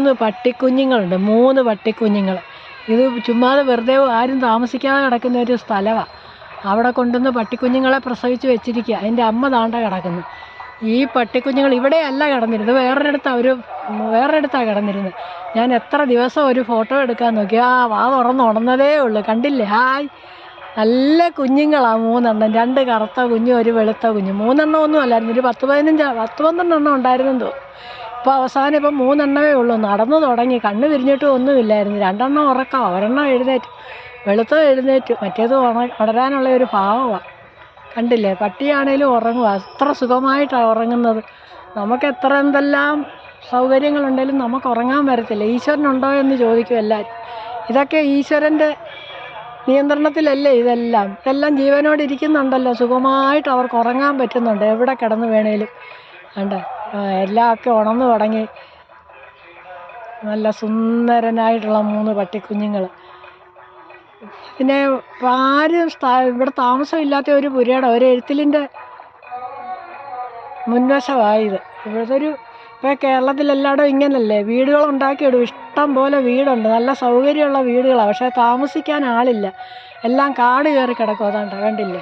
3 പട്ടിക്കുഞ്ഞുങ്ങളുണ്ട്. 3 പട്ടിക്കുഞ്ഞുങ്ങൾ. ഇത് ചുമ്മാതെ വെറുതെ ആരും താമസിക്കാതെ കിടക്കുന്ന ഒരു സ്ഥലമാണ്. അവിടെ കൊണ്ടുവന്ന് പട്ടിക്കുഞ്ഞുങ്ങളെ പ്രസവിച്ച് വെച്ചിരിക്കുക. അതിൻ്റെ അമ്മ ദാണ്ട കിടക്കുന്നു. ഈ പട്ടിക്കുഞ്ഞുങ്ങൾ ഇവിടെയല്ല കിടന്നിരുന്നത്, വേറൊരിടത്താണ് കിടന്നിരുന്നത്. ഞാൻ എത്ര ദിവസം ഒരു ഫോട്ടോ എടുക്കാൻ നോക്കി. വാ ഉണർന്നതേ ഉള്ളൂ. കണ്ടില്ലേ? ഹായ്, നല്ല കുഞ്ഞുങ്ങളാണ് 3 എണ്ണം. 2 കറുത്ത കുഞ്ഞും 1 വെളുത്ത കുഞ്ഞും. 3 എണ്ണം ഒന്നും അല്ലായിരുന്നു, ഒരു 10-12 എണ്ണം ഉണ്ടായിരുന്നെന്ന് തോന്നുന്നു. ഇപ്പോൾ അവസാനം 3 എണ്ണമേ ഉള്ളൂ. നടന്നു തുടങ്ങി, കണ്ണ് വിരിഞ്ഞിട്ടും ഒന്നുമില്ലായിരുന്നു. 2 എണ്ണം ഉറക്കം, 1 എണ്ണം എഴുന്നേറ്റു, വെളുത്തത് എഴുന്നേറ്റു, മറ്റേത് ഉണരാനുള്ള ഒരു ഭാവമാണ്. കണ്ടില്ലേ? പട്ടിയാണേലും ഉറങ്ങുക, അത്ര സുഖമായിട്ടാണ് ഉറങ്ങുന്നത്. നമുക്ക് എത്ര എന്തെല്ലാം സൗകര്യങ്ങളുണ്ടെങ്കിലും നമുക്ക് ഉറങ്ങാൻ വരത്തില്ല. ഈശ്വരനുണ്ടോ എന്ന് ചോദിക്കും എല്ലാവരും. ഇതൊക്കെ ഈശ്വരൻ്റെ നിയന്ത്രണത്തിലല്ലേ ഇതെല്ലാം ജീവനോട് ഇരിക്കുന്നുണ്ടല്ലോ. സുഖമായിട്ട് അവർക്ക് ഉറങ്ങാൻ പറ്റുന്നുണ്ട്, എവിടെ കിടന്ന് വേണേലും. കണ്ട എല്ലാമൊക്കെ ഉണർന്നു തുടങ്ങി. നല്ല സുന്ദരനായിട്ടുള്ള 3 പട്ടിക്കുഞ്ഞുങ്ങൾ. പിന്നെ ആരും ഇവിടെ താമസമില്ലാത്ത ഒരു പുരയുടെ ഒരു എഴുത്തിലിൻ്റെ മുൻവശമായത്. ഇവിടുത്തെ ഇപ്പോൾ കേരളത്തിലെല്ലായിടും ഇങ്ങനല്ലേ, വീടുകളുണ്ടാക്കിയിടും. ഇഷ്ടം പോലെ വീടുണ്ട്, നല്ല സൗകര്യമുള്ള വീടുകളാണ്. പക്ഷേ താമസിക്കാൻ ആളില്ല. എല്ലാം കാട് കയറി കിടക്കും. അതാണ്ട കണ്ടില്ലേ?